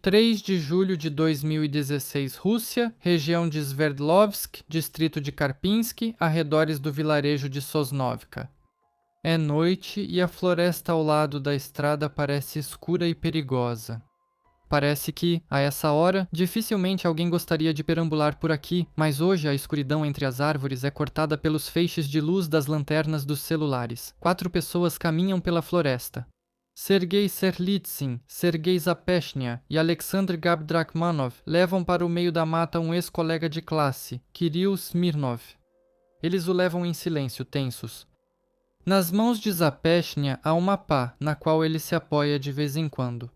3 de julho de 2016, Rússia, região de Sverdlovsk, distrito de Karpinsk, arredores do vilarejo de Sosnovka. É noite e a floresta ao lado da estrada parece escura e perigosa. Parece que, a essa hora, dificilmente alguém gostaria de perambular por aqui, mas hoje a escuridão entre as árvores é cortada pelos feixes de luz das lanternas dos celulares. 4 pessoas caminham pela floresta. Sergei Serlitsyn, Sergei Zapeshnia e Alexander Gabdrakhmanov levam para o meio da mata um ex-colega de classe, Kirill Smirnov. Eles o levam em silêncio, tensos. Nas mãos de Zapeshnia há uma pá, na qual ele se apoia de vez em quando.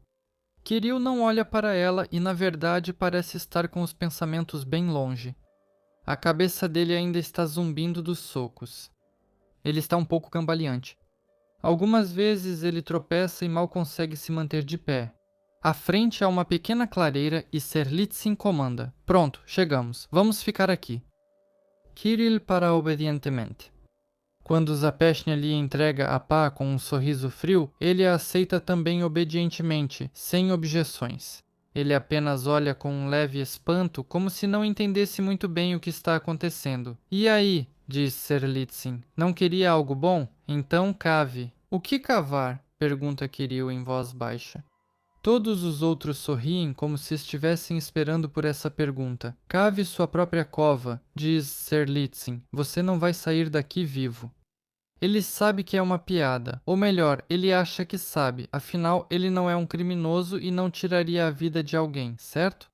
Kirill não olha para ela e, na verdade, parece estar com os pensamentos bem longe. A cabeça dele ainda está zumbindo dos socos. Ele está um pouco cambaleante. Algumas vezes ele tropeça e mal consegue se manter de pé. À frente há uma pequena clareira e Serlitsyn comanda. Pronto, chegamos. Vamos ficar aqui. Kirill para obedientemente. Quando Zapeshnia lhe entrega a pá com um sorriso frio, ele a aceita também obedientemente, sem objeções. Ele apenas olha com um leve espanto, como se não entendesse muito bem o que está acontecendo. E aí? Diz Serlitsyn. Não queria algo bom? Então cave. O que cavar? Pergunta Kirill em voz baixa. Todos os outros sorriem como se estivessem esperando por essa pergunta. Cave sua própria cova, diz Serlitsyn. Você não vai sair daqui vivo. Ele sabe que é uma piada, ou melhor, ele acha que sabe, afinal ele não é um criminoso e não tiraria a vida de alguém, certo?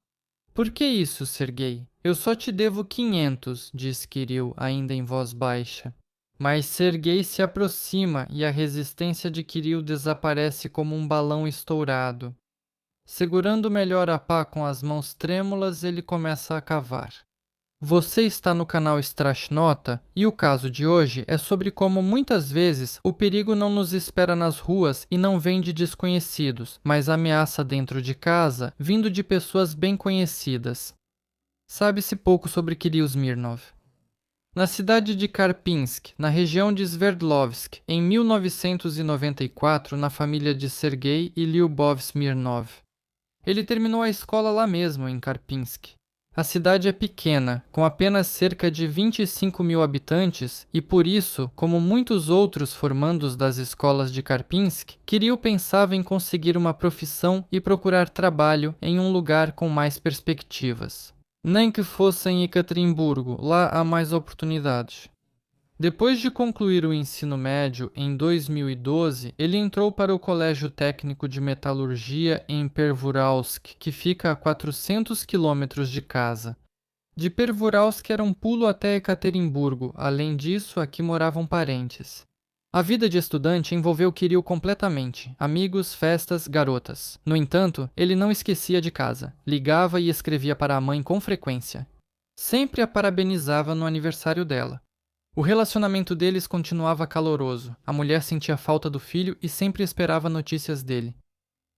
Por que isso, Sergei? Eu só te devo 500, diz Kirill, ainda em voz baixa. Mas Sergei se aproxima e a resistência de Kirill desaparece como um balão estourado. Segurando melhor a pá com as mãos trêmulas, ele começa a cavar. Você está no canal Strashnota e o caso de hoje é sobre como muitas vezes o perigo não nos espera nas ruas e não vem de desconhecidos, mas ameaça dentro de casa, vindo de pessoas bem conhecidas. Sabe-se pouco sobre Kirill Smirnov. Na cidade de Karpinsk, na região de Sverdlovsk, em 1994, na família de Sergei e Lyubov Smirnov. Ele terminou a escola lá mesmo, em Karpinsk. A cidade é pequena, com apenas cerca de 25 mil habitantes e por isso, como muitos outros formandos das escolas de Karpinsk, Kirill pensava em conseguir uma profissão e procurar trabalho em um lugar com mais perspectivas. Nem que fosse em Ekaterimburgo, lá há mais oportunidades. Depois de concluir o ensino médio em 2012, ele entrou para o Colégio Técnico de Metalurgia em Pervouralsk, que fica a 400 quilômetros de casa. De Pervouralsk era um pulo até Ekaterimburgo, além disso, aqui moravam parentes. A vida de estudante envolveu Kirill completamente, amigos, festas, garotas. No entanto, ele não esquecia de casa, ligava e escrevia para a mãe com frequência. Sempre a parabenizava no aniversário dela. O relacionamento deles continuava caloroso. A mulher sentia falta do filho e sempre esperava notícias dele.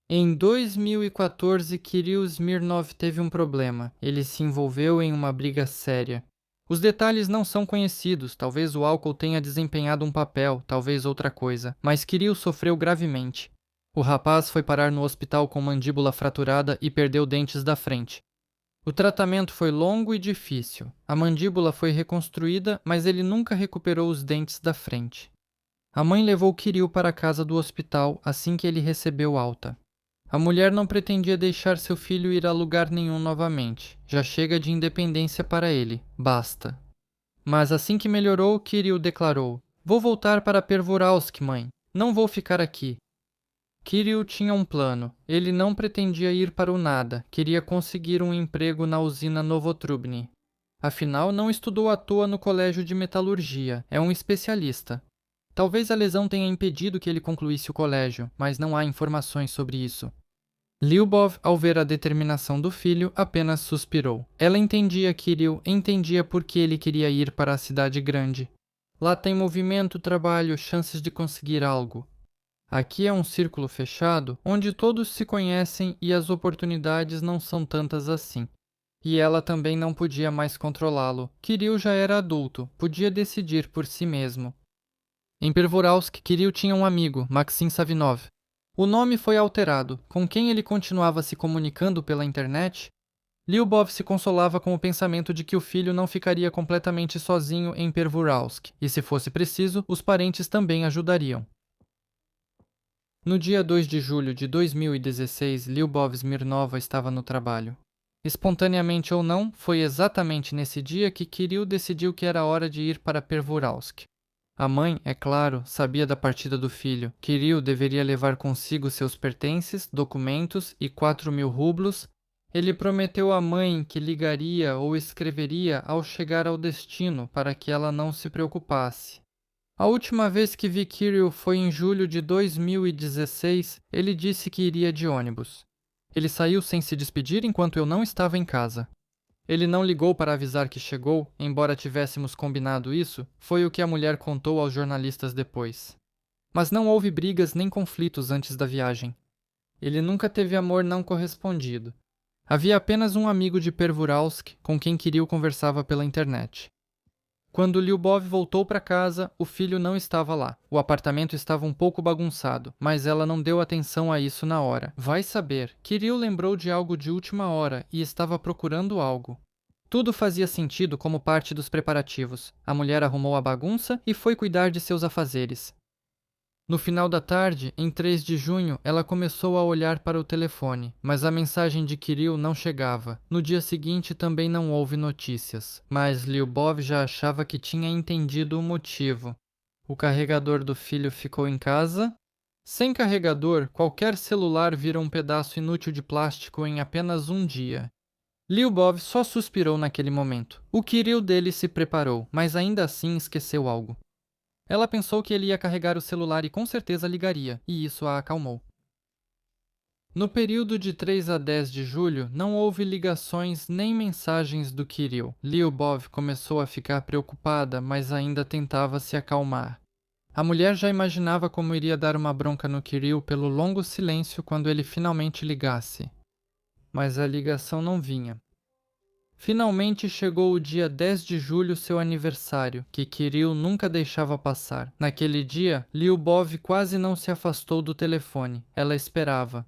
Em 2014, Kirill Smirnov teve um problema. Ele se envolveu em uma briga séria. Os detalhes não são conhecidos, talvez o álcool tenha desempenhado um papel, talvez outra coisa, mas Kirill sofreu gravemente. O rapaz foi parar no hospital com mandíbula fraturada e perdeu dentes da frente. O tratamento foi longo e difícil. A mandíbula foi reconstruída, mas ele nunca recuperou os dentes da frente. A mãe levou Kirill para a casa do hospital assim que ele recebeu alta. A mulher não pretendia deixar seu filho ir a lugar nenhum novamente. Já chega de independência para ele. Basta. Mas assim que melhorou, Kirill declarou: "Vou voltar para Pervouralsk, mãe. Não vou ficar aqui." Kirill tinha um plano. Ele não pretendia ir para o nada, queria conseguir um emprego na usina Novotrubny. Afinal, não estudou à toa no colégio de metalurgia, é um especialista. Talvez a lesão tenha impedido que ele concluísse o colégio, mas não há informações sobre isso. Lyubov, ao ver a determinação do filho, apenas suspirou. Ela entendia Kirill, entendia por que ele queria ir para a cidade grande. Lá tem movimento, trabalho, chances de conseguir algo. Aqui é um círculo fechado, onde todos se conhecem e as oportunidades não são tantas assim. E ela também não podia mais controlá-lo. Kirill já era adulto, podia decidir por si mesmo. Em Pervouralsk, Kirill tinha um amigo, Maxim Savinov. O nome foi alterado. Com quem ele continuava se comunicando pela internet, Lyubov se consolava com o pensamento de que o filho não ficaria completamente sozinho em Pervouralsk, e se fosse preciso, os parentes também ajudariam. No dia 2 de julho de 2016, Lyubov Smirnova estava no trabalho. Espontaneamente ou não, foi exatamente nesse dia que Kirill decidiu que era hora de ir para Pervouralsk. A mãe, é claro, sabia da partida do filho. Kirill deveria levar consigo seus pertences, documentos e 4.000 rublos. Ele prometeu à mãe que ligaria ou escreveria ao chegar ao destino para que ela não se preocupasse. A última vez que vi Kirill foi em julho de 2016. Ele disse que iria de ônibus. Ele saiu sem se despedir enquanto eu não estava em casa. Ele não ligou para avisar que chegou, embora tivéssemos combinado isso, foi o que a mulher contou aos jornalistas depois. Mas não houve brigas nem conflitos antes da viagem. Ele nunca teve amor não correspondido. Havia apenas um amigo de Pervouralsk com quem Kirill conversava pela internet. Quando Lyubov voltou para casa, o filho não estava lá. O apartamento estava um pouco bagunçado, mas ela não deu atenção a isso na hora. Vai saber, Kirill lembrou de algo de última hora e estava procurando algo. Tudo fazia sentido como parte dos preparativos. A mulher arrumou a bagunça e foi cuidar de seus afazeres. No final da tarde, em 3 de junho, ela começou a olhar para o telefone, mas a mensagem de Kirill não chegava. No dia seguinte também não houve notícias, mas Lyubov já achava que tinha entendido o motivo. O carregador do filho ficou em casa. Sem carregador, qualquer celular vira um pedaço inútil de plástico em apenas um dia. Lyubov só suspirou naquele momento. O Kirill dele se preparou, mas ainda assim esqueceu algo. Ela pensou que ele ia carregar o celular e com certeza ligaria, e isso a acalmou. No período de 3 a 10 de julho, não houve ligações nem mensagens do Kirill. Lyubov começou a ficar preocupada, mas ainda tentava se acalmar. A mulher já imaginava como iria dar uma bronca no Kirill pelo longo silêncio quando ele finalmente ligasse. Mas a ligação não vinha. Finalmente chegou o dia 10 de julho, seu aniversário, que Kirill nunca deixava passar. Naquele dia, Lyubov quase não se afastou do telefone. Ela esperava.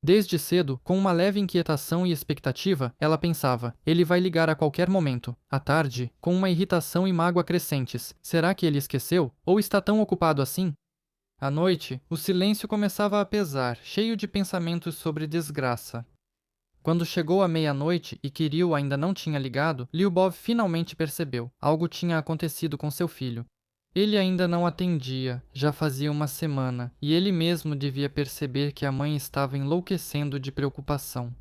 Desde cedo, com uma leve inquietação e expectativa, ela pensava, ele vai ligar a qualquer momento. À tarde, com uma irritação e mágoa crescentes. Será que ele esqueceu? Ou está tão ocupado assim? À noite, o silêncio começava a pesar, cheio de pensamentos sobre desgraça. Quando chegou a meia-noite e Kirill ainda não tinha ligado, Lyubov finalmente percebeu. Algo tinha acontecido com seu filho. Ele ainda não atendia, já fazia uma semana, e ele mesmo devia perceber que a mãe estava enlouquecendo de preocupação.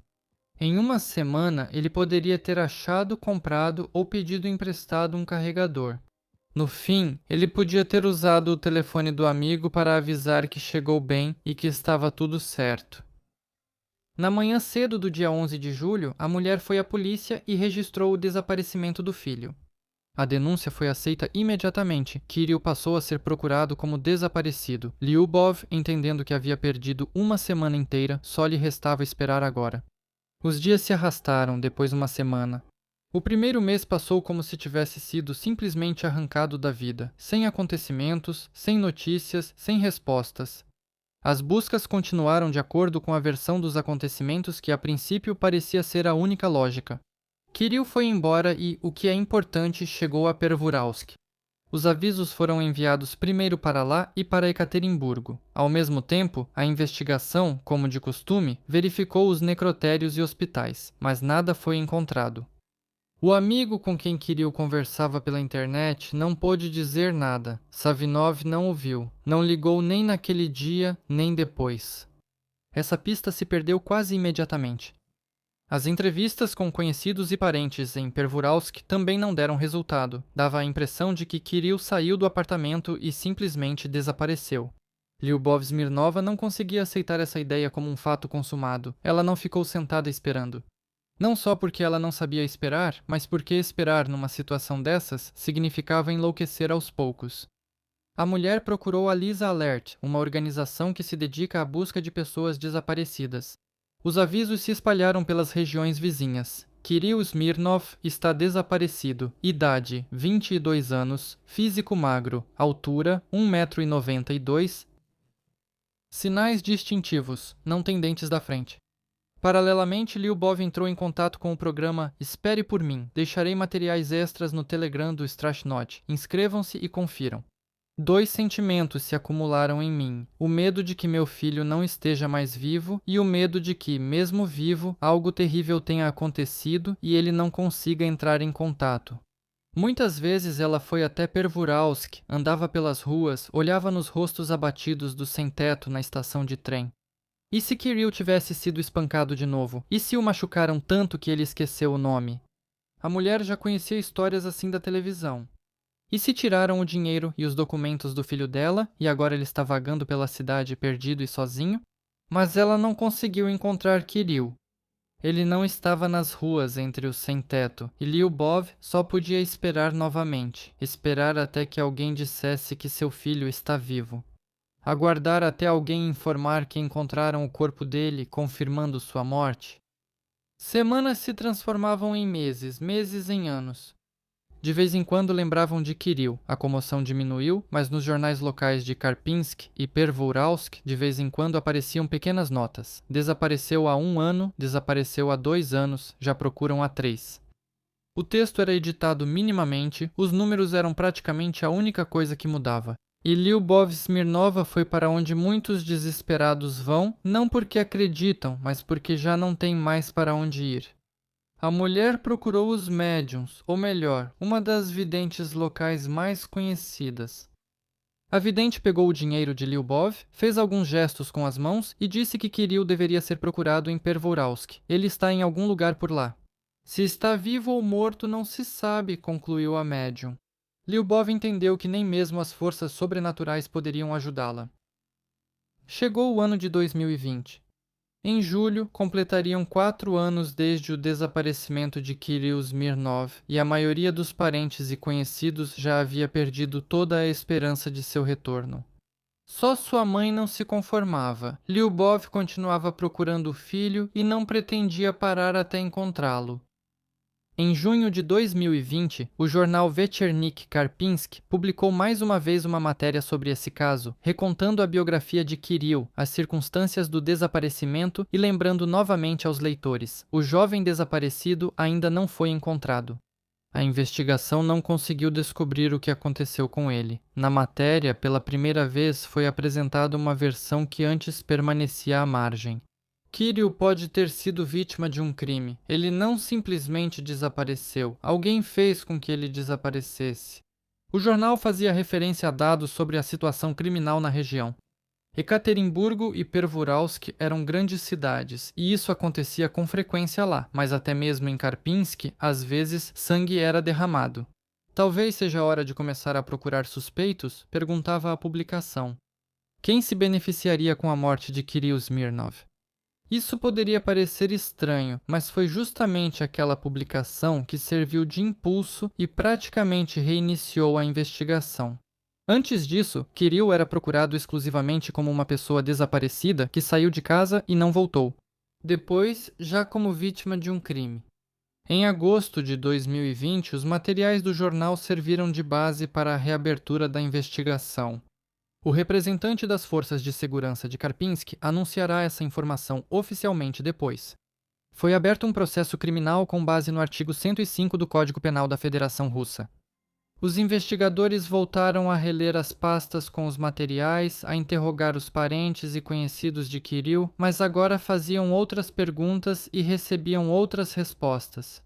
Em uma semana, ele poderia ter achado, comprado ou pedido emprestado um carregador. No fim, ele podia ter usado o telefone do amigo para avisar que chegou bem e que estava tudo certo. Na manhã cedo do dia 11 de julho, a mulher foi à polícia e registrou o desaparecimento do filho. A denúncia foi aceita imediatamente. Kirill passou a ser procurado como desaparecido. Lyubov, entendendo que havia perdido uma semana inteira, só lhe restava esperar agora. Os dias se arrastaram, depois uma semana. O primeiro mês passou como se tivesse sido simplesmente arrancado da vida, sem acontecimentos, sem notícias, sem respostas. As buscas continuaram de acordo com a versão dos acontecimentos que a princípio parecia ser a única lógica. Kirill foi embora e, o que é importante, chegou a Pervouralsk. Os avisos foram enviados primeiro para lá e para Ekaterimburgo. Ao mesmo tempo, a investigação, como de costume, verificou os necrotérios e hospitais, mas nada foi encontrado. O amigo com quem Kirill conversava pela internet não pôde dizer nada. Savinov não ouviu. Não ligou nem naquele dia, nem depois. Essa pista se perdeu quase imediatamente. As entrevistas com conhecidos e parentes em Pervouralsk também não deram resultado. Dava a impressão de que Kirill saiu do apartamento e simplesmente desapareceu. Lyubov Smirnova não conseguia aceitar essa ideia como um fato consumado. Ela não ficou sentada esperando. Não só porque ela não sabia esperar, mas porque esperar numa situação dessas significava enlouquecer aos poucos. A mulher procurou a Lisa Alert, uma organização que se dedica à busca de pessoas desaparecidas. Os avisos se espalharam pelas regiões vizinhas. Kirill Smirnov está desaparecido. Idade, 22 anos. Físico magro. Altura, 1,92 m. Sinais distintivos: não tem dentes da frente. Paralelamente, Lyubov entrou em contato com o programa Espere por mim. Deixarei materiais extras no Telegram do Strashnot. Inscrevam-se e confiram. 2 sentimentos se acumularam em mim: o medo de que meu filho não esteja mais vivo e o medo de que, mesmo vivo, algo terrível tenha acontecido e ele não consiga entrar em contato. Muitas vezes ela foi até Pervuralsk, andava pelas ruas, olhava nos rostos abatidos do sem-teto na estação de trem. E se Kirill tivesse sido espancado de novo? E se o machucaram tanto que ele esqueceu o nome? A mulher já conhecia histórias assim da televisão. E se tiraram o dinheiro e os documentos do filho dela, e agora ele está vagando pela cidade perdido e sozinho? Mas ela não conseguiu encontrar Kirill. Ele não estava nas ruas entre os sem-teto, e Lyubov só podia esperar novamente, esperar até que alguém dissesse que seu filho está vivo. Aguardar até alguém informar que encontraram o corpo dele, confirmando sua morte. Semanas se transformavam em meses, meses em anos. De vez em quando lembravam de Kirill. A comoção diminuiu, mas nos jornais locais de Karpinsk e Pervouralsk de vez em quando apareciam pequenas notas. Desapareceu há 1 ano, desapareceu há 2 anos, já procuram há 3. O texto era editado minimamente, os números eram praticamente a única coisa que mudava. E Lyubov Smirnova foi para onde muitos desesperados vão, não porque acreditam, mas porque já não tem mais para onde ir. A mulher procurou os médiums, ou melhor, uma das videntes locais mais conhecidas. A vidente pegou o dinheiro de Lyubov, fez alguns gestos com as mãos e disse que Kirill deveria ser procurado em Pervouralsk. Ele está em algum lugar por lá. Se está vivo ou morto não se sabe, concluiu a médium. Lyubov entendeu que nem mesmo as forças sobrenaturais poderiam ajudá-la. Chegou o ano de 2020. Em julho, completariam 4 anos desde o desaparecimento de Kirill Smirnov, e a maioria dos parentes e conhecidos já havia perdido toda a esperança de seu retorno. Só sua mãe não se conformava. Lyubov continuava procurando o filho e não pretendia parar até encontrá-lo. Em junho de 2020, o jornal Vechernik Karpinsk publicou mais uma vez uma matéria sobre esse caso, recontando a biografia de Kirill, as circunstâncias do desaparecimento e lembrando novamente aos leitores: o jovem desaparecido ainda não foi encontrado. A investigação não conseguiu descobrir o que aconteceu com ele. Na matéria, pela primeira vez, foi apresentada uma versão que antes permanecia à margem. Kirill pode ter sido vítima de um crime. Ele não simplesmente desapareceu. Alguém fez com que ele desaparecesse. O jornal fazia referência a dados sobre a situação criminal na região. Ekaterimburgo e Pervouralsk eram grandes cidades, e isso acontecia com frequência lá, mas até mesmo em Karpinsk, às vezes, sangue era derramado. Talvez seja a hora de começar a procurar suspeitos? Perguntava a publicação. Quem se beneficiaria com a morte de Kirill Smirnov? Isso poderia parecer estranho, mas foi justamente aquela publicação que serviu de impulso e praticamente reiniciou a investigação. Antes disso, Kirill era procurado exclusivamente como uma pessoa desaparecida que saiu de casa e não voltou. Depois, já como vítima de um crime. Em agosto de 2020, os materiais do jornal serviram de base para a reabertura da investigação. O representante das Forças de Segurança de Karpinsk anunciará essa informação oficialmente depois. Foi aberto um processo criminal com base no artigo 105 do Código Penal da Federação Russa. Os investigadores voltaram a reler as pastas com os materiais, a interrogar os parentes e conhecidos de Kirill, mas agora faziam outras perguntas e recebiam outras respostas.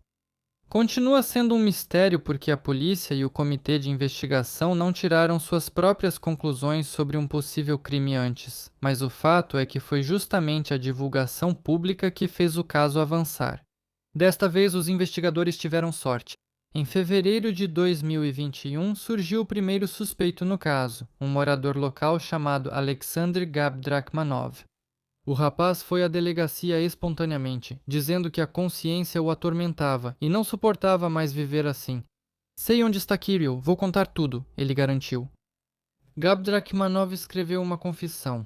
Continua sendo um mistério porque a polícia e o comitê de investigação não tiraram suas próprias conclusões sobre um possível crime antes, mas o fato é que foi justamente a divulgação pública que fez o caso avançar. Desta vez, os investigadores tiveram sorte. Em fevereiro de 2021, surgiu o primeiro suspeito no caso, um morador local chamado Alexander Gabdrakhmanov. O rapaz foi à delegacia espontaneamente, dizendo que a consciência o atormentava e não suportava mais viver assim. Sei onde está Kirill, vou contar tudo, ele garantiu. Gabdrakhmanov escreveu uma confissão.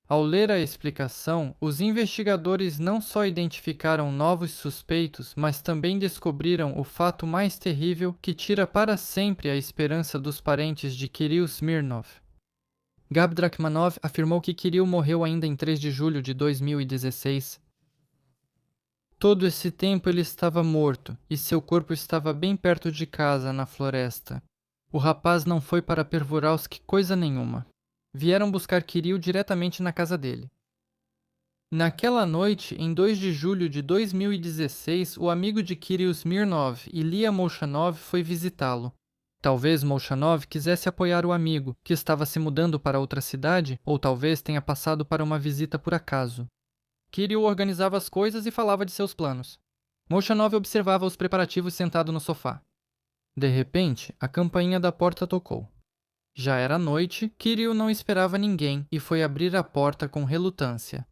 Ao ler a explicação, os investigadores não só identificaram novos suspeitos, mas também descobriram o fato mais terrível que tira para sempre a esperança dos parentes de Kirill Smirnov. Gab Drakhmanov afirmou que Kirill morreu ainda em 3 de julho de 2016. Todo esse tempo ele estava morto, e seu corpo estava bem perto de casa, na floresta. O rapaz não foi para Pervouralsk coisa nenhuma. Vieram buscar Kirill diretamente na casa dele. Naquela noite, em 2 de julho de 2016, o amigo de Kirill Smirnov, Ilya Molchanov, foi visitá-lo. Talvez Molchanov quisesse apoiar o amigo, que estava se mudando para outra cidade, ou talvez tenha passado para uma visita por acaso. Kirill organizava as coisas e falava de seus planos. Molchanov observava os preparativos sentado no sofá. De repente, a campainha da porta tocou. Já era noite, Kirill não esperava ninguém e foi abrir a porta com relutância.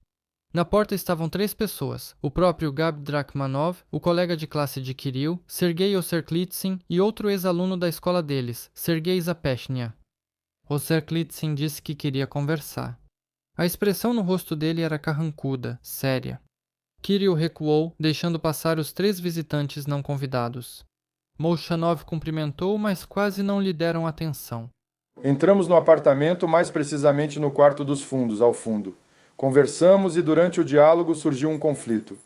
Na porta estavam 3 pessoas, o próprio Gab Drakhmanov, o colega de classe de Kirill, Sergei Oserklitsin e outro ex-aluno da escola deles, Sergei Zapeshnia. Oserklitsin disse que queria conversar. A expressão no rosto dele era carrancuda, séria. Kirill recuou, deixando passar os 3 visitantes não convidados. Molchanov cumprimentou, mas quase não lhe deram atenção. Entramos no apartamento, mais precisamente no quarto dos fundos, ao fundo. Conversamos e durante o diálogo surgiu um conflito.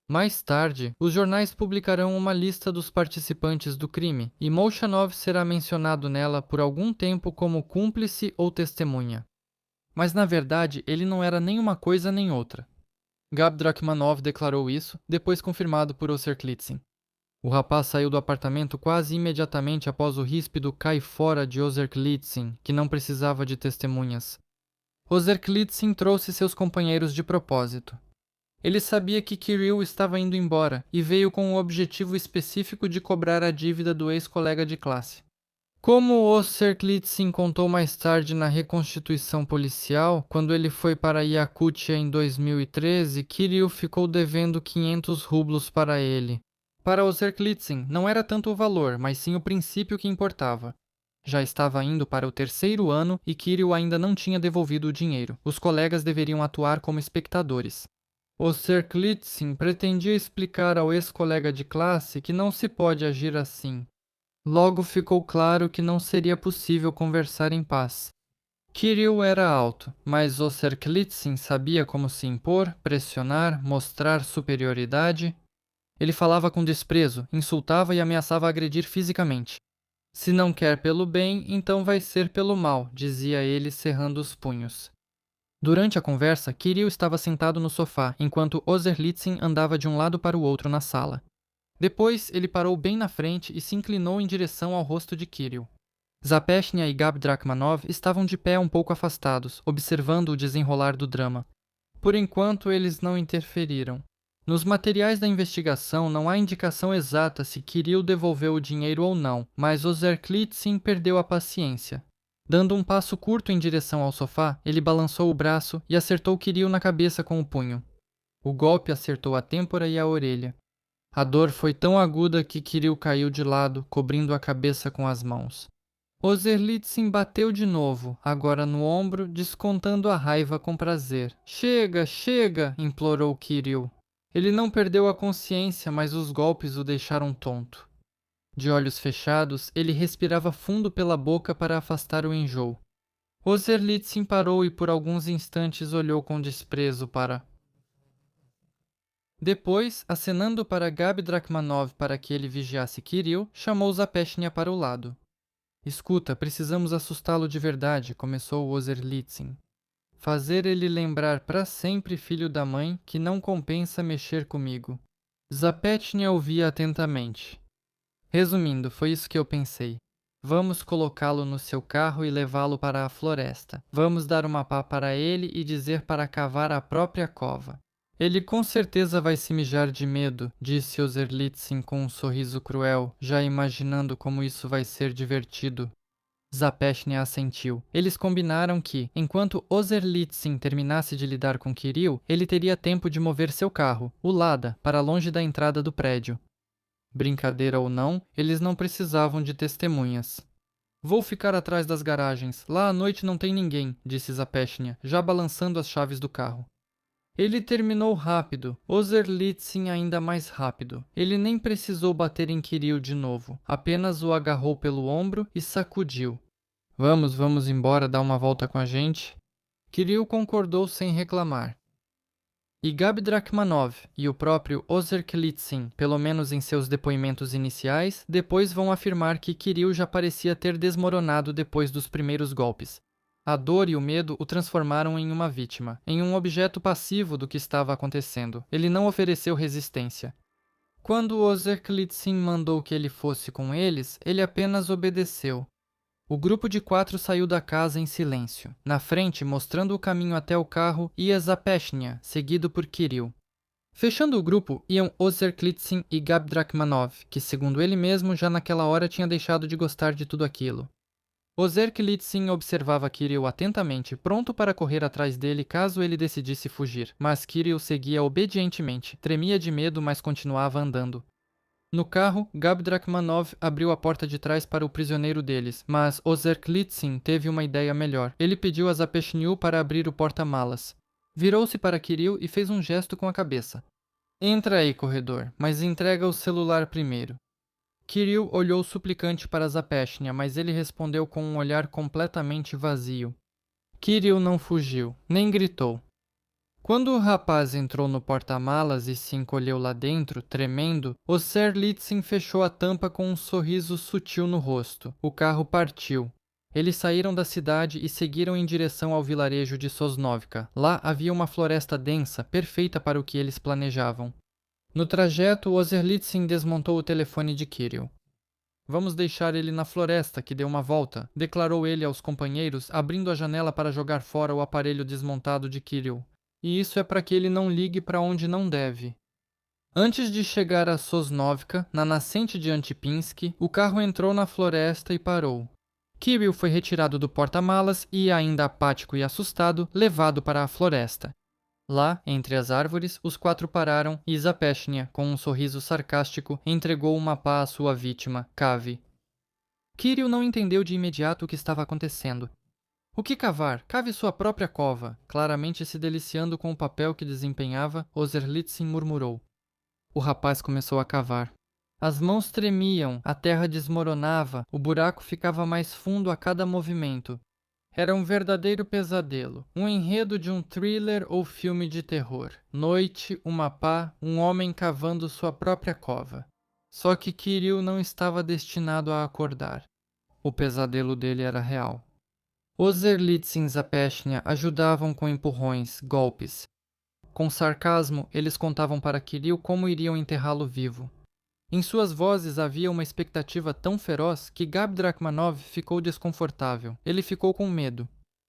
Mais tarde, os jornais publicarão uma lista dos participantes do crime, e Molchanov será mencionado nela por algum tempo como cúmplice ou testemunha. Mas na verdade, ele não era nem uma coisa nem outra. Gab Drakhmanov declarou isso, depois confirmado por Oserklitsin. O rapaz saiu do apartamento quase imediatamente após o ríspido cai fora de Oserklitsin, que não precisava de testemunhas. Oserklitsin trouxe seus companheiros de propósito. Ele sabia que Kirill estava indo embora e veio com o objetivo específico de cobrar a dívida do ex-colega de classe. Como Oserklitsin contou mais tarde na reconstituição policial, quando ele foi para Yakutia em 2013, Kirill ficou devendo 500 rublos para ele. Para Oserklitsin, não era tanto o valor, mas sim o princípio que importava. Já estava indo para o 3º ano e Kirill ainda não tinha devolvido o dinheiro. Os colegas deveriam atuar como espectadores. Oserklitsin pretendia explicar ao ex-colega de classe que não se pode agir assim. Logo ficou claro que não seria possível conversar em paz. Kirill era alto, mas Oserklitsin sabia como se impor, pressionar, mostrar superioridade. Ele falava com desprezo, insultava e ameaçava agredir fisicamente. Se não quer pelo bem, então vai ser pelo mal, dizia ele cerrando os punhos. Durante a conversa, Kirill estava sentado no sofá, enquanto Oserklitsin andava de um lado para o outro na sala. Depois, ele parou bem na frente e se inclinou em direção ao rosto de Kirill. Zapeshnia e Gab Drakhmanov estavam de pé um pouco afastados, observando o desenrolar do drama. Por enquanto, eles não interferiram. Nos materiais da investigação não há indicação exata se Kirill devolveu o dinheiro ou não, mas Oserklitsin perdeu a paciência. Dando um passo curto em direção ao sofá, ele balançou o braço e acertou Kirill na cabeça com o punho. O golpe acertou a têmpora e a orelha. A dor foi tão aguda que Kirill caiu de lado, cobrindo a cabeça com as mãos. Oserklitsin bateu de novo, agora no ombro, descontando a raiva com prazer. Chega, chega! Implorou Kirill. Ele não perdeu a consciência, mas os golpes o deixaram tonto. De olhos fechados, ele respirava fundo pela boca para afastar o enjoo. Oserklitsin parou e por alguns instantes olhou com desprezo para... Depois, acenando para Gab Drakhmanov para que ele vigiasse Kirill, chamou Zapeshnia para o lado. Escuta, precisamos assustá-lo de verdade, começou Oserklitsin. Fazer ele lembrar para sempre, filho da mãe, que não compensa mexer comigo. Zapeshnia ouvia atentamente. Resumindo, foi isso que eu pensei. Vamos colocá-lo no seu carro e levá-lo para a floresta. Vamos dar uma pá para ele e dizer para cavar a própria cova. Ele com certeza vai se mijar de medo, disse Oserklitsin com um sorriso cruel, já imaginando como isso vai ser divertido. Zapeshnia assentiu. Eles combinaram que, enquanto Oserklitsin terminasse de lidar com Kirill, ele teria tempo de mover seu carro, o Lada, para longe da entrada do prédio. Brincadeira ou não, eles não precisavam de testemunhas. Vou ficar atrás das garagens. Lá à noite não tem ninguém, disse Zapeshnia, já balançando as chaves do carro. Ele terminou rápido, Oserklitsin ainda mais rápido. Ele nem precisou bater em Kirill de novo, apenas o agarrou pelo ombro e sacudiu. Vamos embora dar uma volta com a gente. Kirill concordou sem reclamar. E Gabi Drakhmanov e o próprio Ozerklitsin, pelo menos em seus depoimentos iniciais, depois vão afirmar que Kirill já parecia ter desmoronado depois dos primeiros golpes. A dor e o medo o transformaram em uma vítima, em um objeto passivo do que estava acontecendo. Ele não ofereceu resistência. Quando Ozerklitsin mandou que ele fosse com eles, ele apenas obedeceu. O grupo de 4 saiu da casa em silêncio. Na frente, mostrando o caminho até o carro, ia Zapeshnia, seguido por Kirill. Fechando o grupo, iam Ozerklitsin e Gabi Drakhmanov, que segundo ele mesmo, já naquela hora tinha deixado de gostar de tudo aquilo. Ozerklitsin observava Kirill atentamente, pronto para correr atrás dele caso ele decidisse fugir, mas Kirill seguia obedientemente, tremia de medo, mas continuava andando. No carro, Gabi Drakhmanov abriu a porta de trás para o prisioneiro deles, mas Ozerklitsin teve uma ideia melhor. Ele pediu a Zapeshniu para abrir o porta-malas. Virou-se para Kirill e fez um gesto com a cabeça. Entra aí, corredor, mas entrega o celular primeiro. Kirill olhou suplicante para Zapeshnia, mas ele respondeu com um olhar completamente vazio. Kirill não fugiu, nem gritou. Quando o rapaz entrou no porta-malas e se encolheu lá dentro, tremendo, Ozerklitsin fechou a tampa com um sorriso sutil no rosto. O carro partiu. Eles saíram da cidade e seguiram em direção ao vilarejo de Sosnovka. Lá havia uma floresta densa, perfeita para o que eles planejavam. No trajeto, Ozerklitsin desmontou o telefone de Kirill. Vamos deixar ele na floresta, que deu uma volta, declarou ele aos companheiros, abrindo a janela para jogar fora o aparelho desmontado de Kirill. E isso é para que ele não ligue para onde não deve. Antes de chegar a Sosnovka, na nascente de Antipinsk, o carro entrou na floresta e parou. Kirill foi retirado do porta-malas e, ainda apático e assustado, levado para a floresta. Lá, entre as árvores, os 4 pararam e Zapeshnia, com um sorriso sarcástico, entregou uma pá à sua vítima, Kavi. Kirill não entendeu de imediato o que estava acontecendo. O que cavar? Cave sua própria cova. Claramente se deliciando com o papel que desempenhava, Ozerklitsin murmurou. O rapaz começou a cavar. As mãos tremiam, a terra desmoronava, o buraco ficava mais fundo a cada movimento. Era um verdadeiro pesadelo, um enredo de um thriller ou filme de terror. Noite, uma pá, um homem cavando sua própria cova. Só que Kirill não estava destinado a acordar. O pesadelo dele era real. Ozerklitsin e Zapeshnia ajudavam com empurrões, golpes. Com sarcasmo, eles contavam para Kirill como iriam enterrá-lo vivo. Em suas vozes havia uma expectativa tão feroz que Gabi Drakhmanov ficou desconfortável. Ele ficou com medo.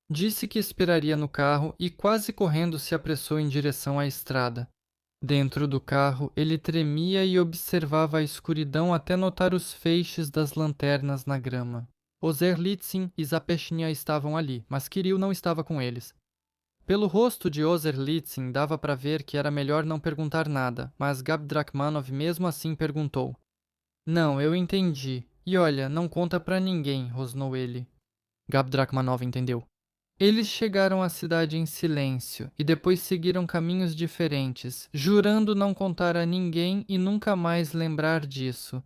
Disse que esperaria no carro e quase correndo se apressou em direção à estrada. Dentro do carro, ele tremia e observava a escuridão até notar os feixes das lanternas na grama. Ozerklitsin e Zapeshnia estavam ali, mas Kirill não estava com eles. Pelo rosto de Ozerklitsin dava para ver que era melhor não perguntar nada, mas Gabi Drakhmanov mesmo assim perguntou. Não, eu entendi. E olha, não conta para ninguém, rosnou ele. Gabi Drakhmanov entendeu. Eles chegaram à cidade em silêncio e depois seguiram caminhos diferentes, jurando não contar a ninguém e nunca mais lembrar disso.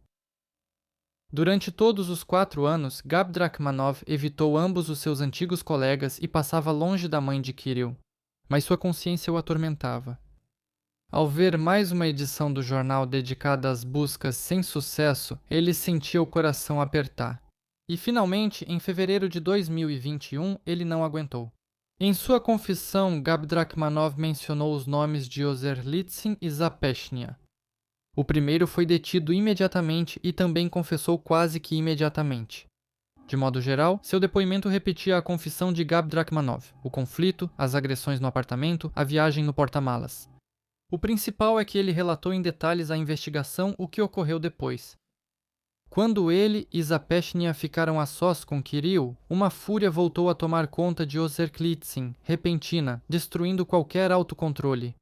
Durante todos os 4 anos, Gabi Drakhmanov evitou ambos os seus antigos colegas e passava longe da mãe de Kirill, mas sua consciência o atormentava. Ao ver mais uma edição do jornal dedicada às buscas sem sucesso, ele sentia o coração apertar. E finalmente, em fevereiro de 2021, ele não aguentou. Em sua confissão, Gabi Drakhmanov mencionou os nomes de Ozerklitsin e Zapeshnia. O primeiro foi detido imediatamente e também confessou quase que imediatamente. De modo geral, seu depoimento repetia a confissão de Gabi Drakhmanov, o conflito, as agressões no apartamento, a viagem no porta-malas. O principal é que ele relatou em detalhes à investigação o que ocorreu depois. Quando ele e Zapeshnia ficaram a sós com Kirill, uma fúria voltou a tomar conta de Ozerklitsin, repentina, destruindo qualquer autocontrole.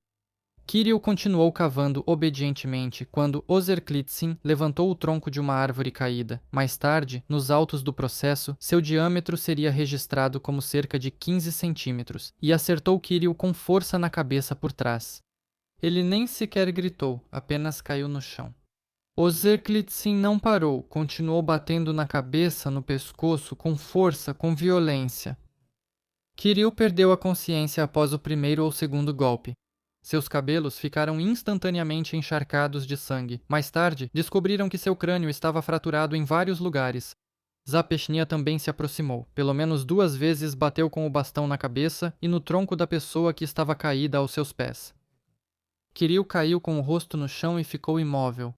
Kirill continuou cavando obedientemente quando Ozerklitsin levantou o tronco de uma árvore caída. Mais tarde, nos autos do processo, seu diâmetro seria registrado como cerca de 15 centímetros e acertou Kirill com força na cabeça por trás. Ele nem sequer gritou, apenas caiu no chão. Ozerklitsin não parou, continuou batendo na cabeça, no pescoço, com força, com violência. Kirill perdeu a consciência após o primeiro ou segundo golpe. Seus cabelos ficaram instantaneamente encharcados de sangue. Mais tarde, descobriram que seu crânio estava fraturado em vários lugares. Zapeshnia também se aproximou. Pelo menos 2 vezes bateu com o bastão na cabeça e no tronco da pessoa que estava caída aos seus pés. Kirill caiu com o rosto no chão e ficou imóvel.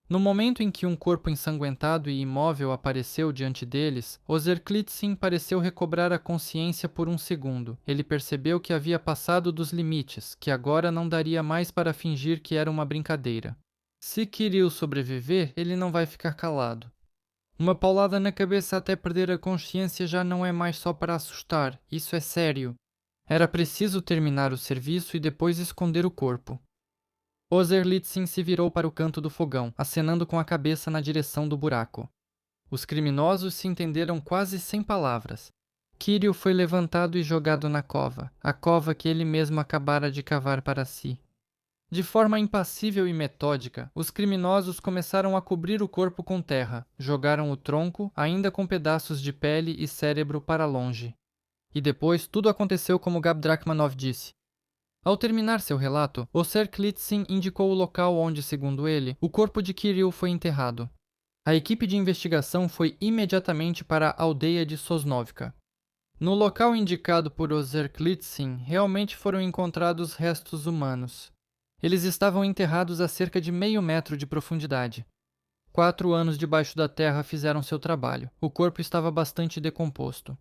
No momento em que um corpo ensanguentado e imóvel apareceu diante deles, Ozerklitsin pareceu recobrar a consciência por um segundo. Ele percebeu que havia passado dos limites, que agora não daria mais para fingir que era uma brincadeira. Se Kirill sobreviver, ele não vai ficar calado. Uma paulada na cabeça até perder a consciência já não é mais só para assustar, isso é sério. Era preciso terminar o serviço e depois esconder o corpo. Ozerklitsin se virou para o canto do fogão, acenando com a cabeça na direção do buraco. Os criminosos se entenderam quase sem palavras. Kirill foi levantado e jogado na cova, a cova que ele mesmo acabara de cavar para si. De forma impassível e metódica, os criminosos começaram a cobrir o corpo com terra, jogaram o tronco, ainda com pedaços de pele e cérebro, para longe. E depois tudo aconteceu como Gabdrakhmanov disse. Ao terminar seu relato, Ozerklitsin indicou o local onde, segundo ele, o corpo de Kirill foi enterrado. A equipe de investigação foi imediatamente para a aldeia de Sosnovka. No local indicado por Ozerklitsin, realmente foram encontrados restos humanos. Eles estavam enterrados a cerca de meio metro de profundidade. 4 anos debaixo da terra fizeram seu trabalho. O corpo estava bastante decomposto.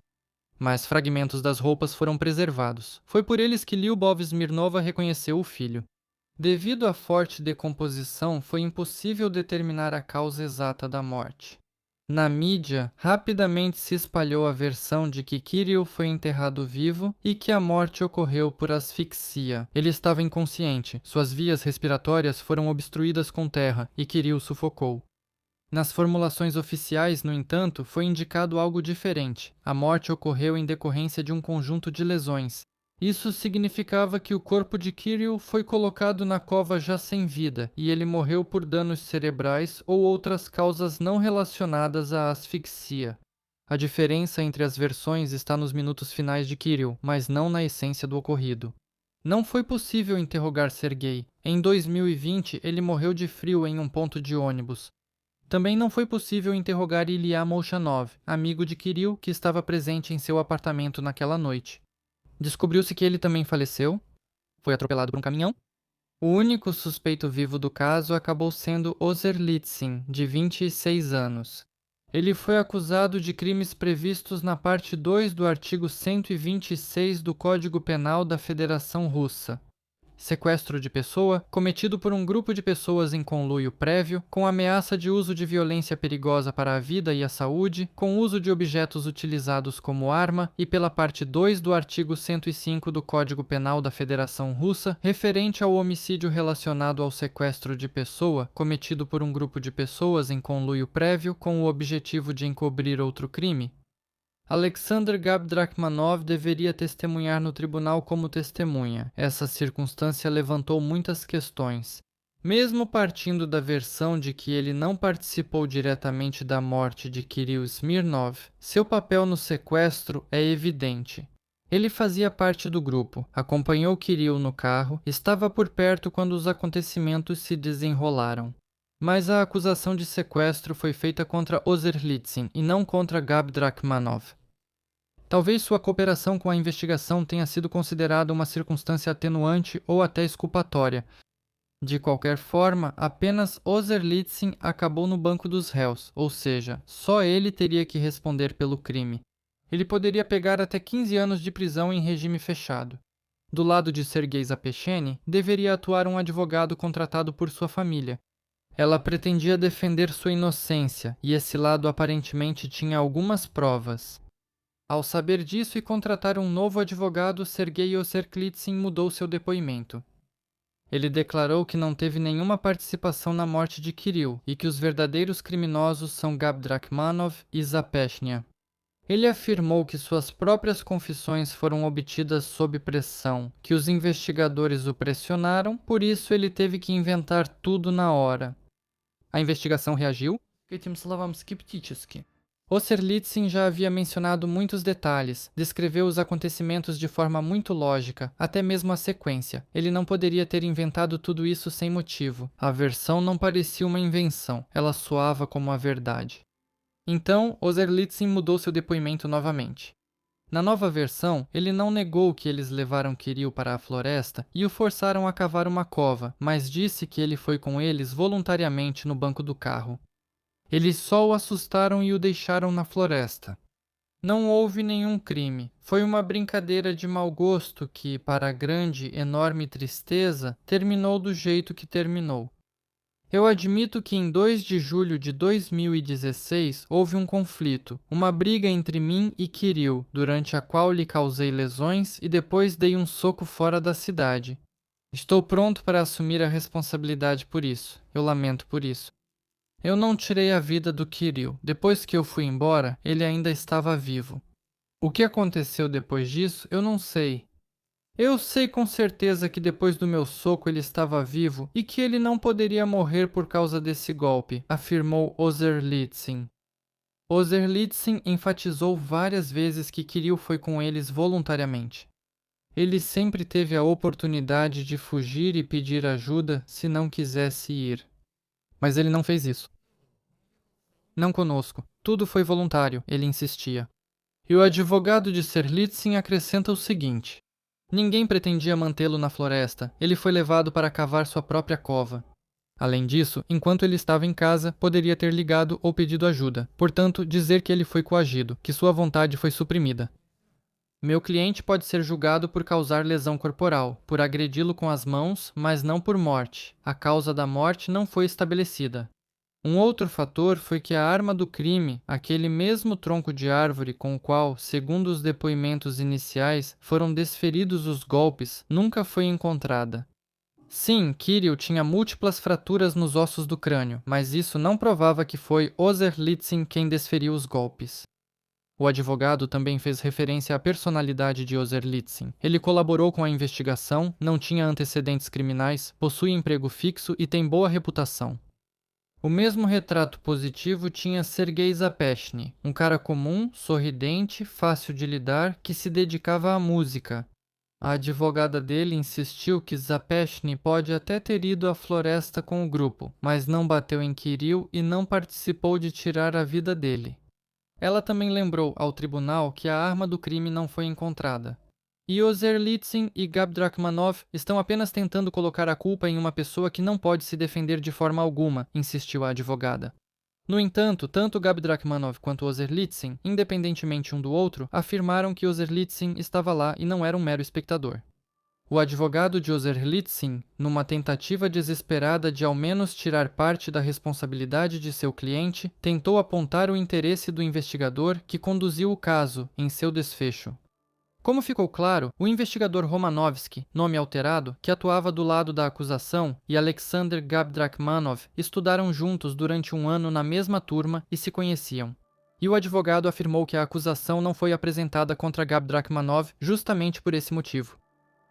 Mas fragmentos das roupas foram preservados. Foi por eles que Lyubov Smirnova reconheceu o filho. Devido à forte decomposição, foi impossível determinar a causa exata da morte. Na mídia, rapidamente se espalhou a versão de que Kirill foi enterrado vivo e que a morte ocorreu por asfixia. Ele estava inconsciente, suas vias respiratórias foram obstruídas com terra e Kirill sufocou. Nas formulações oficiais, no entanto, foi indicado algo diferente. A morte ocorreu em decorrência de um conjunto de lesões. Isso significava que o corpo de Kirill foi colocado na cova já sem vida e ele morreu por danos cerebrais ou outras causas não relacionadas à asfixia. A diferença entre as versões está nos minutos finais de Kirill, mas não na essência do ocorrido. Não foi possível interrogar Sergei. Em 2020, ele morreu de frio em um ponto de ônibus. Também não foi possível interrogar Ilya Molchanov, amigo de Kirill, que estava presente em seu apartamento naquela noite. Descobriu-se que ele também faleceu. Foi atropelado por um caminhão. O único suspeito vivo do caso acabou sendo Ozerklitsin, de 26 anos. Ele foi acusado de crimes previstos na parte 2 do artigo 126 do Código Penal da Federação Russa. Sequestro de pessoa, cometido por um grupo de pessoas em conluio prévio, com ameaça de uso de violência perigosa para a vida e a saúde, com uso de objetos utilizados como arma e pela parte 2 do artigo 105 do Código Penal da Federação Russa, referente ao homicídio relacionado ao sequestro de pessoa, cometido por um grupo de pessoas em conluio prévio com o objetivo de encobrir outro crime. Alexander Gabdrakhmanov deveria testemunhar no tribunal como testemunha. Essa circunstância levantou muitas questões. Mesmo partindo da versão de que ele não participou diretamente da morte de Kirill Smirnov, seu papel no sequestro é evidente. Ele fazia parte do grupo, acompanhou Kirill no carro, estava por perto quando os acontecimentos se desenrolaram. Mas a acusação de sequestro foi feita contra Ozerklitsin e não contra Gabdrakhmanov. Talvez sua cooperação com a investigação tenha sido considerada uma circunstância atenuante ou até exculpatória. De qualquer forma, apenas Ozerklitsin acabou no banco dos réus, ou seja, só ele teria que responder pelo crime. Ele poderia pegar até 15 anos de prisão em regime fechado. Do lado de Sergei Zapesheny, deveria atuar um advogado contratado por sua família. Ela pretendia defender sua inocência, e esse lado aparentemente tinha algumas provas. Ao saber disso e contratar um novo advogado, Sergei Ozerklitsin mudou seu depoimento. Ele declarou que não teve nenhuma participação na morte de Kirill e que os verdadeiros criminosos são Gabdrakhmanov e Zapeshnia. Ele afirmou que suas próprias confissões foram obtidas sob pressão, que os investigadores o pressionaram, por isso ele teve que inventar tudo na hora. A investigação reagiu. Этим словам скептически. Oserlitsin já havia mencionado muitos detalhes, descreveu os acontecimentos de forma muito lógica, até mesmo a sequência. Ele não poderia ter inventado tudo isso sem motivo. A versão não parecia uma invenção, ela soava como a verdade. Então, Oserlitsin mudou seu depoimento novamente. Na nova versão, ele não negou que eles levaram Kirill para a floresta e o forçaram a cavar uma cova, mas disse que ele foi com eles voluntariamente no banco do carro. Eles só o assustaram e o deixaram na floresta. Não houve nenhum crime. Foi uma brincadeira de mau gosto que, para a grande, enorme tristeza, terminou do jeito que terminou. Eu admito que em 2 de julho de 2016 houve um conflito, uma briga entre mim e Kirill, durante a qual lhe causei lesões e depois dei um soco fora da cidade. Estou pronto para assumir a responsabilidade por isso. Eu lamento por isso. Eu não tirei a vida do Kirill. Depois que eu fui embora, ele ainda estava vivo. O que aconteceu depois disso, eu não sei. Eu sei com certeza que depois do meu soco ele estava vivo e que ele não poderia morrer por causa desse golpe, afirmou Oserlitsin. Oserlitsin enfatizou várias vezes que Kirill foi com eles voluntariamente. Ele sempre teve a oportunidade de fugir e pedir ajuda se não quisesse ir. Mas ele não fez isso. Não conosco. Tudo foi voluntário, ele insistia. E o advogado de Serlitsin acrescenta o seguinte. Ninguém pretendia mantê-lo na floresta. Ele foi levado para cavar sua própria cova. Além disso, enquanto ele estava em casa, poderia ter ligado ou pedido ajuda. Portanto, dizer que ele foi coagido, que sua vontade foi suprimida. Meu cliente pode ser julgado por causar lesão corporal, por agredi-lo com as mãos, mas não por morte. A causa da morte não foi estabelecida. Um outro fator foi que a arma do crime, aquele mesmo tronco de árvore com o qual, segundo os depoimentos iniciais, foram desferidos os golpes, nunca foi encontrada. Sim, Kirill tinha múltiplas fraturas nos ossos do crânio, mas isso não provava que foi Oserlitsin quem desferiu os golpes. O advogado também fez referência à personalidade de Oserlitsin. Ele colaborou com a investigação, não tinha antecedentes criminais, possui emprego fixo e tem boa reputação. O mesmo retrato positivo tinha Sergei Zapeshny, um cara comum, sorridente, fácil de lidar, que se dedicava à música. A advogada dele insistiu que Zapeshny pode até ter ido à floresta com o grupo, mas não bateu em Kirill e não participou de tirar a vida dele. Ela também lembrou ao tribunal que a arma do crime não foi encontrada. E Oserlitsin e Gabdrakhmanov estão apenas tentando colocar a culpa em uma pessoa que não pode se defender de forma alguma, insistiu a advogada. No entanto, tanto Gabdrakhmanov quanto Oserlitsin, independentemente um do outro, afirmaram que Oserlitsin estava lá e não era um mero espectador. O advogado de Oserlitsin, numa tentativa desesperada de ao menos tirar parte da responsabilidade de seu cliente, tentou apontar o interesse do investigador que conduziu o caso em seu desfecho. Como ficou claro, o investigador Romanovsky, nome alterado, que atuava do lado da acusação, e Alexander Gabdrakhmanov estudaram juntos durante um ano na mesma turma e se conheciam. E o advogado afirmou que a acusação não foi apresentada contra Gabdrakhmanov justamente por esse motivo.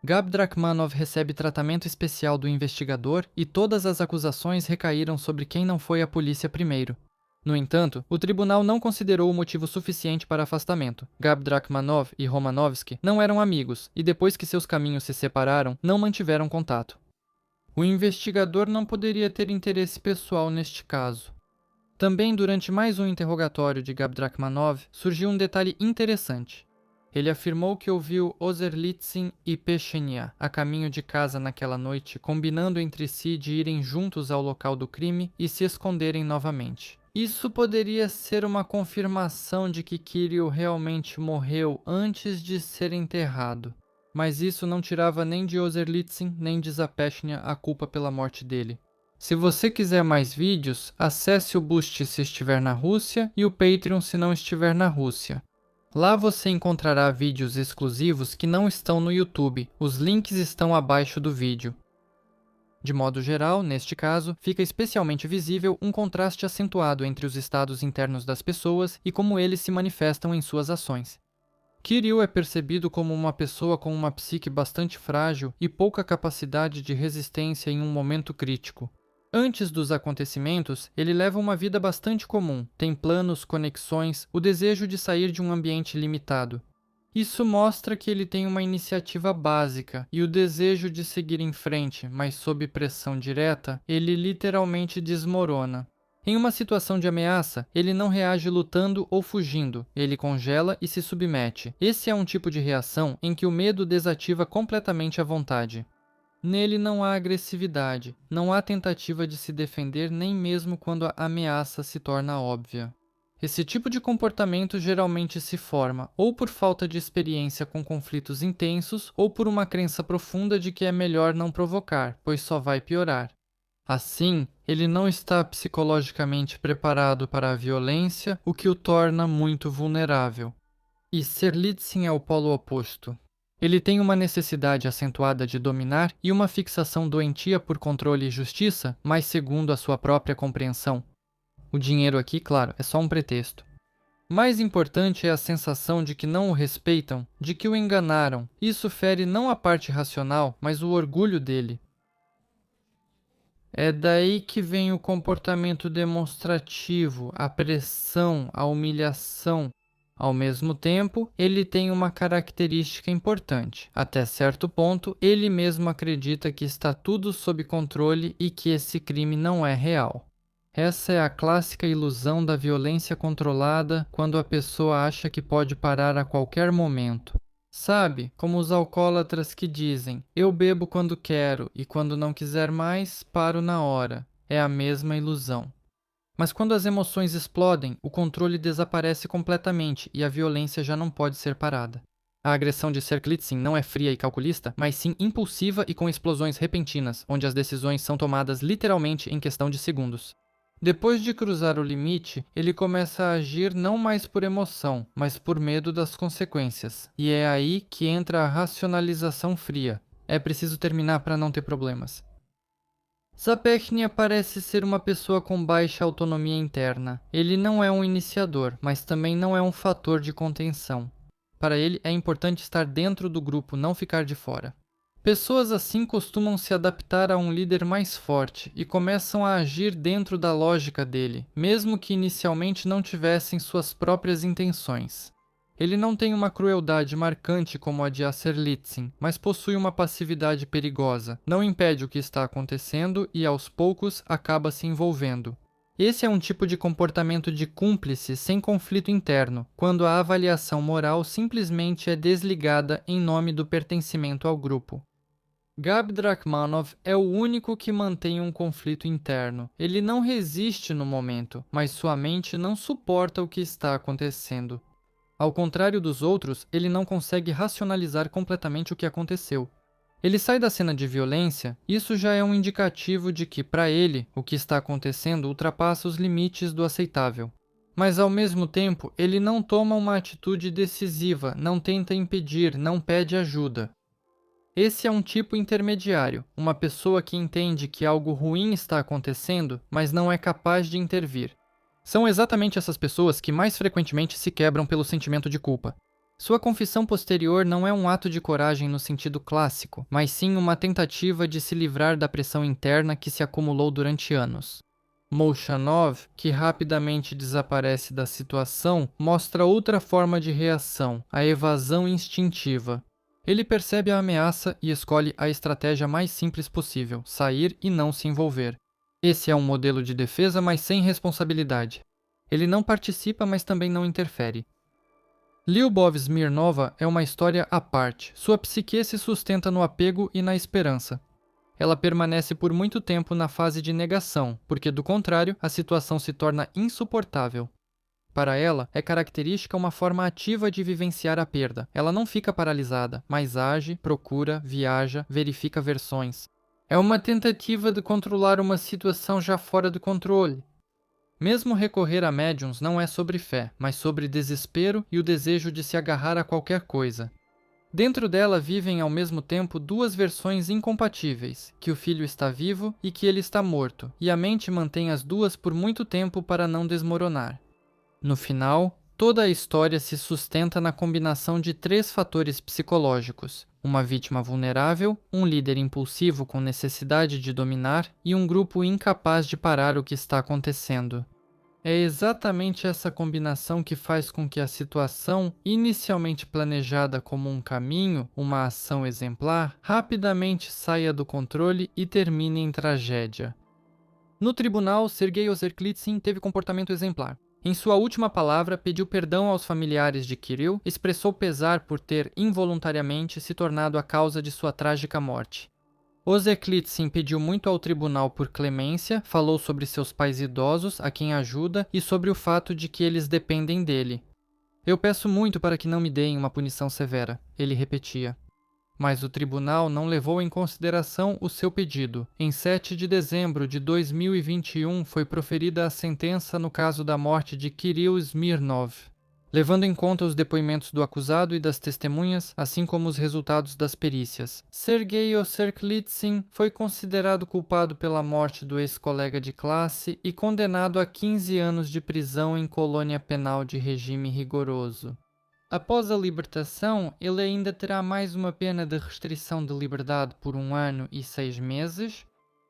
Gabdrakhmanov recebe tratamento especial do investigador e todas as acusações recaíram sobre quem não foi a polícia primeiro. No entanto, o tribunal não considerou o motivo suficiente para afastamento. Gabdrakhmanov e Romanovsky não eram amigos e depois que seus caminhos se separaram, não mantiveram contato. O investigador não poderia ter interesse pessoal neste caso. Também durante mais um interrogatório de Gabdrakhmanov, surgiu um detalhe interessante. Ele afirmou que ouviu Oserlitsin e Pechenia a caminho de casa naquela noite, combinando entre si de irem juntos ao local do crime e se esconderem novamente. Isso poderia ser uma confirmação de que Kirill realmente morreu antes de ser enterrado. Mas isso não tirava nem de Oserlitsin nem de Zapeshnia a culpa pela morte dele. Se você quiser mais vídeos, acesse o Boost se estiver na Rússia e o Patreon se não estiver na Rússia. Lá você encontrará vídeos exclusivos que não estão no YouTube. Os links estão abaixo do vídeo. De modo geral, neste caso, fica especialmente visível um contraste acentuado entre os estados internos das pessoas e como eles se manifestam em suas ações. Kirill é percebido como uma pessoa com uma psique bastante frágil e pouca capacidade de resistência em um momento crítico. Antes dos acontecimentos, ele leva uma vida bastante comum, tem planos, conexões, o desejo de sair de um ambiente limitado. Isso mostra que ele tem uma iniciativa básica e o desejo de seguir em frente, mas sob pressão direta, ele literalmente desmorona. Em uma situação de ameaça, ele não reage lutando ou fugindo, ele congela e se submete. Esse é um tipo de reação em que o medo desativa completamente a vontade. Nele não há agressividade, não há tentativa de se defender nem mesmo quando a ameaça se torna óbvia. Esse tipo de comportamento geralmente se forma ou por falta de experiência com conflitos intensos ou por uma crença profunda de que é melhor não provocar, pois só vai piorar. Assim, ele não está psicologicamente preparado para a violência, o que o torna muito vulnerável. E Serlitzin é o polo oposto. Ele tem uma necessidade acentuada de dominar e uma fixação doentia por controle e justiça, mas segundo a sua própria compreensão. O dinheiro aqui, claro, é só um pretexto. Mais importante é a sensação de que não o respeitam, de que o enganaram. Isso fere não a parte racional, mas o orgulho dele. É daí que vem o comportamento demonstrativo, a pressão, a humilhação. Ao mesmo tempo, ele tem uma característica importante. Até certo ponto, ele mesmo acredita que está tudo sob controle e que esse crime não é real. Essa é a clássica ilusão da violência controlada quando a pessoa acha que pode parar a qualquer momento. Sabe, como os alcoólatras que dizem, eu bebo quando quero e quando não quiser mais, paro na hora. É a mesma ilusão. Mas quando as emoções explodem, o controle desaparece completamente e a violência já não pode ser parada. A agressão de Serlitzin não é fria e calculista, mas sim impulsiva e com explosões repentinas, onde as decisões são tomadas literalmente em questão de segundos. Depois de cruzar o limite, ele começa a agir não mais por emoção, mas por medo das consequências. E é aí que entra a racionalização fria. É preciso terminar para não ter problemas. Zapechnia parece ser uma pessoa com baixa autonomia interna. Ele não é um iniciador, mas também não é um fator de contenção. Para ele, é importante estar dentro do grupo, não ficar de fora. Pessoas assim costumam se adaptar a um líder mais forte e começam a agir dentro da lógica dele, mesmo que inicialmente não tivessem suas próprias intenções. Ele não tem uma crueldade marcante como a de Serlitzin, mas possui uma passividade perigosa. Não impede o que está acontecendo e, aos poucos, acaba se envolvendo. Esse é um tipo de comportamento de cúmplice sem conflito interno, quando a avaliação moral simplesmente é desligada em nome do pertencimento ao grupo. Gabi Drakhmanov é o único que mantém um conflito interno. Ele não resiste no momento, mas sua mente não suporta o que está acontecendo. Ao contrário dos outros, ele não consegue racionalizar completamente o que aconteceu. Ele sai da cena de violência, isso já é um indicativo de que, para ele, o que está acontecendo ultrapassa os limites do aceitável. Mas, ao mesmo tempo, ele não toma uma atitude decisiva, não tenta impedir, não pede ajuda. Esse é um tipo intermediário, uma pessoa que entende que algo ruim está acontecendo, mas não é capaz de intervir. São exatamente essas pessoas que mais frequentemente se quebram pelo sentimento de culpa. Sua confissão posterior não é um ato de coragem no sentido clássico, mas sim uma tentativa de se livrar da pressão interna que se acumulou durante anos. Molchanov, que rapidamente desaparece da situação, mostra outra forma de reação, a evasão instintiva. Ele percebe a ameaça e escolhe a estratégia mais simples possível, sair e não se envolver. Esse é um modelo de defesa, mas sem responsabilidade. Ele não participa, mas também não interfere. Lyubov Smirnova é uma história à parte. Sua psique se sustenta no apego e na esperança. Ela permanece por muito tempo na fase de negação, porque, do contrário, a situação se torna insuportável. Para ela, é característica uma forma ativa de vivenciar a perda. Ela não fica paralisada, mas age, procura, viaja, verifica versões. É uma tentativa de controlar uma situação já fora do controle. Mesmo recorrer a médiums não é sobre fé, mas sobre desespero e o desejo de se agarrar a qualquer coisa. Dentro dela vivem ao mesmo tempo duas versões incompatíveis, que o filho está vivo e que ele está morto, e a mente mantém as duas por muito tempo para não desmoronar. No final, Toda a história se sustenta na combinação de 3 fatores psicológicos: uma vítima vulnerável, um líder impulsivo com necessidade de dominar e um grupo incapaz de parar o que está acontecendo. É exatamente essa combinação que faz com que a situação, inicialmente planejada como um caminho, uma ação exemplar, rapidamente saia do controle e termine em tragédia. No tribunal, Sergei Ozerklitsin teve comportamento exemplar. Em sua última palavra, pediu perdão aos familiares de Kirill, expressou pesar por ter involuntariamente se tornado a causa de sua trágica morte. Ozerklitsin pediu muito ao tribunal por clemência, falou sobre seus pais idosos, a quem ajuda, e sobre o fato de que eles dependem dele. Eu peço muito para que não me deem uma punição severa, ele repetia. Mas o tribunal não levou em consideração o seu pedido. Em 7 de dezembro de 2021 foi proferida a sentença no caso da morte de Kirill Smirnov. Levando em conta os depoimentos do acusado e das testemunhas, assim como os resultados das perícias, Sergei Ozerklitsin foi considerado culpado pela morte do ex-colega de classe e condenado a 15 anos de prisão em colônia penal de regime rigoroso. Após a libertação, ele ainda terá mais uma pena de restrição de liberdade por 1 ano e 6 meses.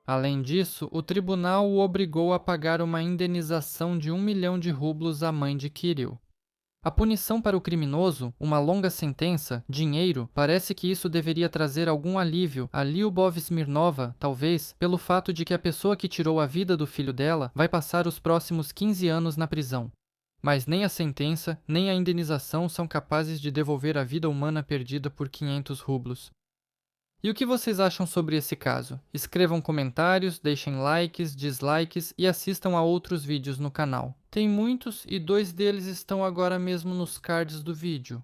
Além disso, o tribunal o obrigou a pagar uma indenização de 1 milhão de rublos à mãe de Kirill. A punição para o criminoso, uma longa sentença, dinheiro, parece que isso deveria trazer algum alívio a Lyubov Smirnova, talvez, pelo fato de que a pessoa que tirou a vida do filho dela vai passar os próximos 15 anos na prisão. Mas nem a sentença, nem a indenização são capazes de devolver a vida humana perdida por 500 rublos. E o que vocês acham sobre esse caso? Escrevam comentários, deixem likes, dislikes e assistam a outros vídeos no canal. Tem muitos e 2 deles estão agora mesmo nos cards do vídeo.